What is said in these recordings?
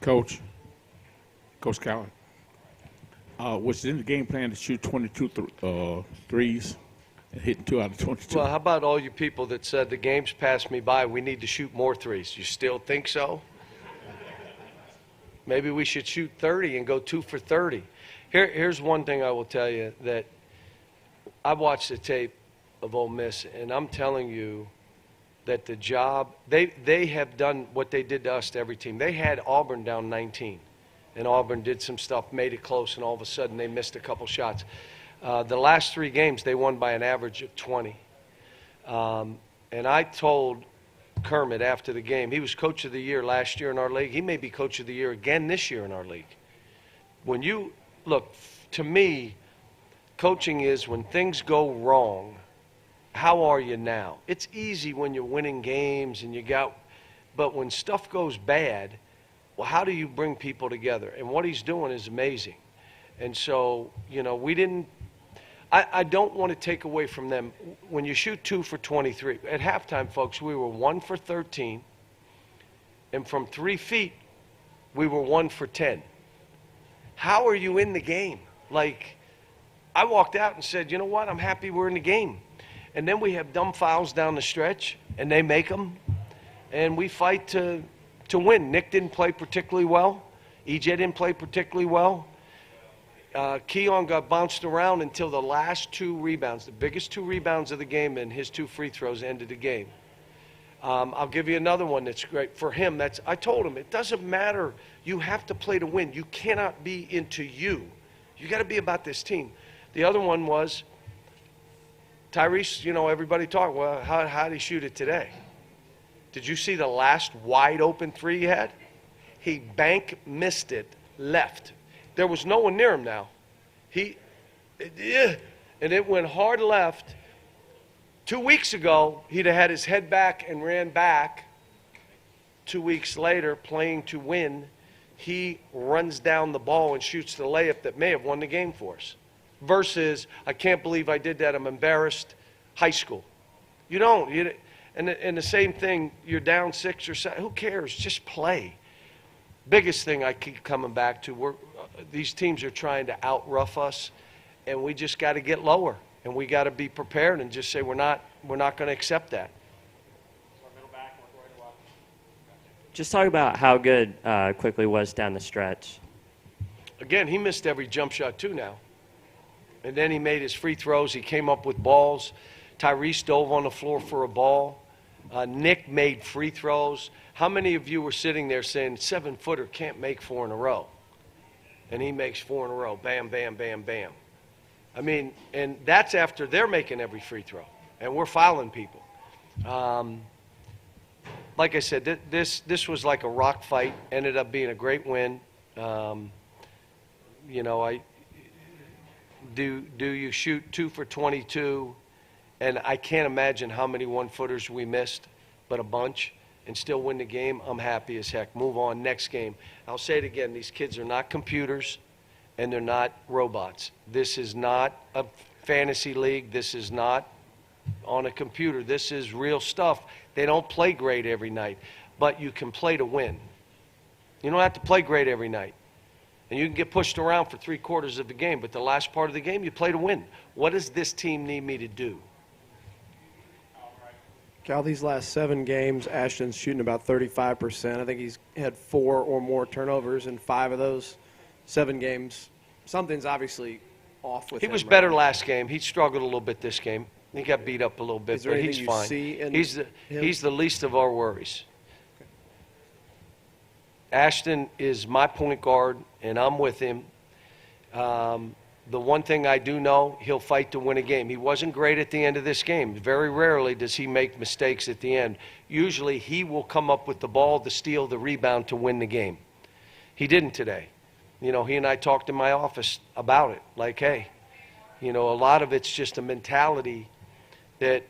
Coach Cowan, was it in the game plan to shoot 22 threes and hitting 2 out of 22? Well, how about all you people that said the game's passed me by, we need to shoot more threes? You still think so? Maybe we should shoot 30 and go 2 for 30. Here's one thing I will tell you, that I watched the tape of Ole Miss, and I'm telling you that the job, they have done what they did to us to every team. They had Auburn down 19, and Auburn did some stuff, made it close, and all of a sudden they missed a couple shots. The last 3 games, they won by an average of 20. And I told Kermit after the game, he was coach of the year last year in our league. He may be coach of the year again this year in our league. When you look, to me, coaching is when things go wrong, how are you now? It's easy when you're winning games and but when stuff goes bad, well, how do you bring people together? And what he's doing is amazing. And so, I don't want to take away from them. When you shoot 2 for 23, at halftime, folks, we were 1 for 13. And from 3 feet, we were 1 for 10. How are you in the game? Like, I walked out and said, you know what? I'm happy we're in the game. And then we have dumb fouls down the stretch, and they make them. And we fight to win. Nick didn't play particularly well. EJ didn't play particularly well. Keon got bounced around until the last 2 rebounds, the biggest 2 rebounds of the game, and his 2 free throws ended the game. I'll give you another one that's great. For him, I told him, it doesn't matter. You have to play to win. You cannot be into you. You got to be about this team. The other one was Tyrese, everybody talked, well, how did he shoot it today? Did you see the last wide open 3 he had? He bank missed it left. There was no one near him now. And it went hard left. 2 weeks ago, he'd have had his head back and ran back. 2 weeks later, playing to win, he runs down the ball and shoots the layup that may have won the game for us. Versus, I can't believe I did that, I'm embarrassed, high school. You don't. And the same thing, you're down 6 or 7, who cares? Just play. Biggest thing I keep coming back to, these teams are trying to out-rough us, and we just got to get lower, and we got to be prepared and just say we're not going to accept that. Just talk about how good Quickly was down the stretch. Again, he missed every jump shot too now. And then he made his free throws. He came up with balls. Tyrese dove on the floor for a ball. Nick made free throws. How many of you were sitting there saying 7-footer can't make 4 in a row? And he makes 4 in a row. Bam, bam, bam, bam. I mean, and that's after they're making every free throw. And we're fouling people. Like I said, this was like a rock fight. Ended up being a great win. Do you shoot 2 for 22? And I can't imagine how many 1-footers we missed, but a bunch, and still win the game. I'm happy as heck. Move on, next game. I'll say it again. These kids are not computers, and they're not robots. This is not a fantasy league. This is not on a computer. This is real stuff. They don't play great every night, but you can play to win. You don't have to play great every night. And you can get pushed around for 3/4 of the game, but the last part of the game, you play to win. What does this team need me to do? Cal, these last 7 games, Ashton's shooting about 35%. I think he's had 4 or more turnovers in 5 of those 7 games. Something's obviously off with him. He was better last game. He struggled a little bit this game. He got beat up a little bit, but he's fine. He's the least of our worries. Okay. Ashton is my point guard, and I'm with him. The one thing I do know, he'll fight to win a game. He wasn't great at the end of this game. Very rarely does he make mistakes at the end. Usually he will come up with the ball, the steal, the rebound to win the game. He didn't today. He and I talked in my office about it. Like, hey, a lot of it's just a mentality that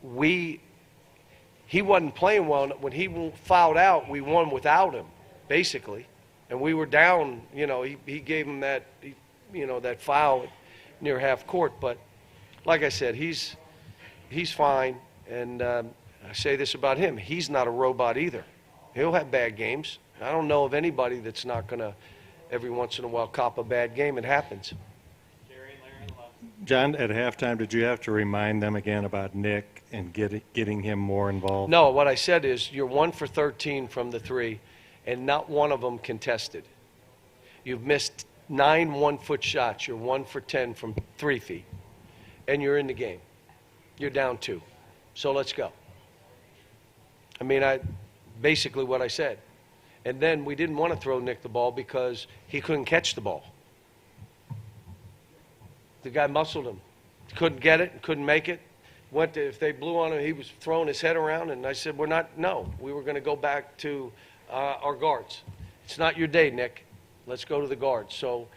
he wasn't playing well. When he fouled out, we won without him, basically. And we were down, he gave him that foul near half court. But like I said, he's fine. And I say this about him. He's not a robot either. He'll have bad games. I don't know of anybody that's not going to, every once in a while, cop a bad game. It happens. John, at halftime, did you have to remind them again about Nick and getting him more involved? No, what I said is you're 1 for 13 from the three, and not one of them contested. You've missed 9 one-foot shots. You're 1 for 10 from 3 feet, and you're in the game. You're down 2. So let's go. I mean, basically what I said. And then we didn't want to throw Nick the ball because he couldn't catch the ball. The guy muscled him. Couldn't get it, couldn't make it. If they blew on him, he was throwing his head around, and I said, we were going to go back to our guards. It's not your day, Nick. Let's go to the guards. So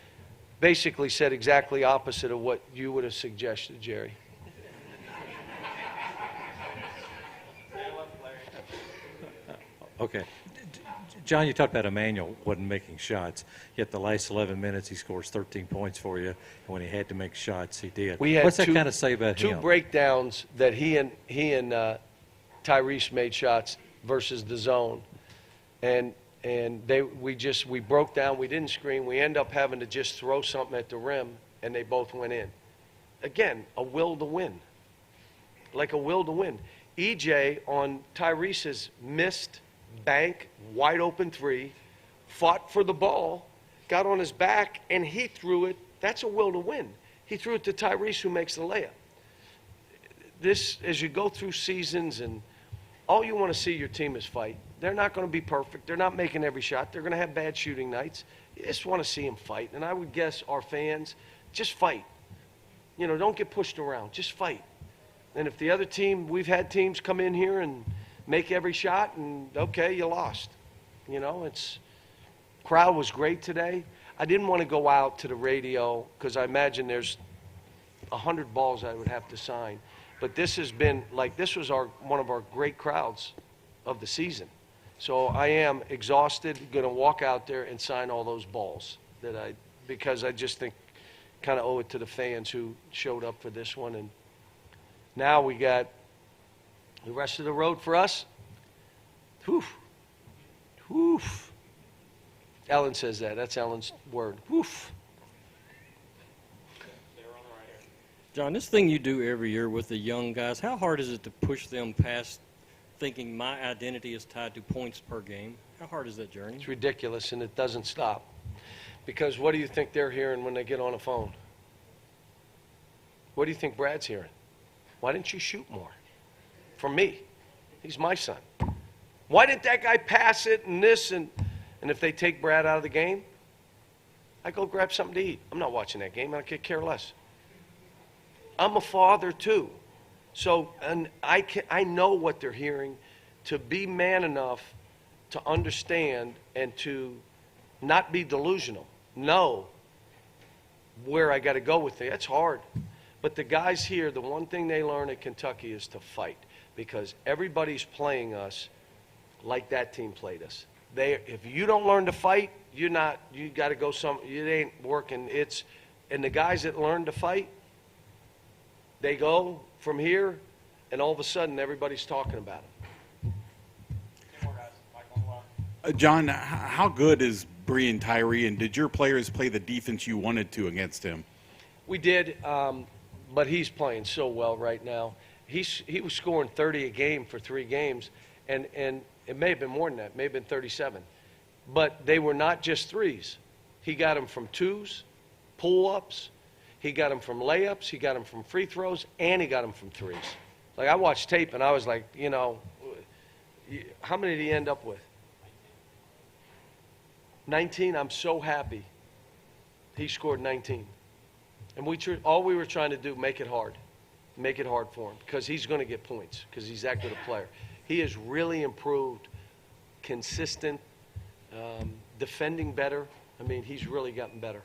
basically said exactly opposite of what you would have suggested, Jerry. Okay. John, you talked about Emmanuel wasn't making shots, yet the last 11 minutes he scores 13 points for you, and when he had to make shots, he did. What's that kind of say about him? 2 breakdowns that he and Tyrese made shots versus the zone, and we broke down. We didn't screen. We end up having to just throw something at the rim, and they both went in. Again, a will to win, like a will to win. EJ on Tyrese's missed bank, wide open 3, fought for the ball, got on his back, and he threw it. That's a will to win. He threw it to Tyrese, who makes the layup. This, as you go through seasons, and all you want to see your team is fight. They're not going to be perfect. They're not making every shot. They're going to have bad shooting nights. You just want to see them fight. And I would guess our fans, just fight. You know, don't get pushed around. Just fight. And if the other team, we've had teams come in here and make every shot, and okay, you lost. You know, crowd was great today. I didn't want to go out to the radio because I imagine there's 100 balls I would have to sign. But this has been this was one of our great crowds of the season. So I am exhausted, going to walk out there and sign all those balls because I just think kind of owe it to the fans who showed up for this one. And now we got the rest of the road for us. Woof. Woof. Ellen says that. That's Ellen's word. Woof. John, this thing you do every year with the young guys, how hard is it to push them past thinking my identity is tied to points per game? How hard is that journey? It's ridiculous, and it doesn't stop. Because what do you think they're hearing when they get on the phone? What do you think Brad's hearing? Why didn't you shoot more? From me. He's my son. Why didn't that guy pass it and this? And if they take Brad out of the game, I go grab something to eat. I'm not watching that game. I could care less. I'm a father too. So, and I know what they're hearing. To be man enough to understand and to not be delusional. Know where I got to go with it. That's hard. But the guys here, the one thing they learn at Kentucky is to fight, because everybody's playing us like that team played us. If you don't learn to fight, you got to go it ain't working. And the guys that learn to fight, they go from here, and all of a sudden everybody's talking about it. John, how good is Bree and Tyree, and did your players play the defense you wanted to against him? We did, but he's playing so well right now. He was scoring 30 a game for 3 games, and it may have been more than that, may have been 37. But they were not just threes. He got them from 2s, pull-ups. He got them from layups. He got them from free throws, and he got them from 3s. Like, I watched tape, and I was like, you know, how many did he end up with? 19. I'm so happy he scored 19. And all we were trying to do, make it hard for him, because he's going to get points, because he's that good a player. He has really improved, consistent, defending better. I mean, he's really gotten better.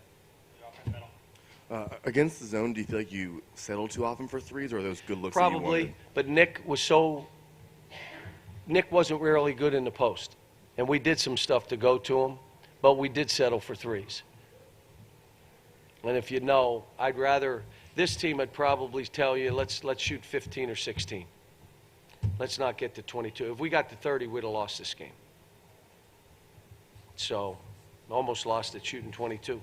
Against the zone, do you feel like you settle too often for 3s, or are those good looks? Probably, but Nick wasn't really good in the post, and we did some stuff to go to him, but we did settle for 3s. And if you know, this team would probably tell you, let's shoot 15 or 16. Let's not get to 22. If we got to 30, we'd have lost this game. So almost lost it shooting 22.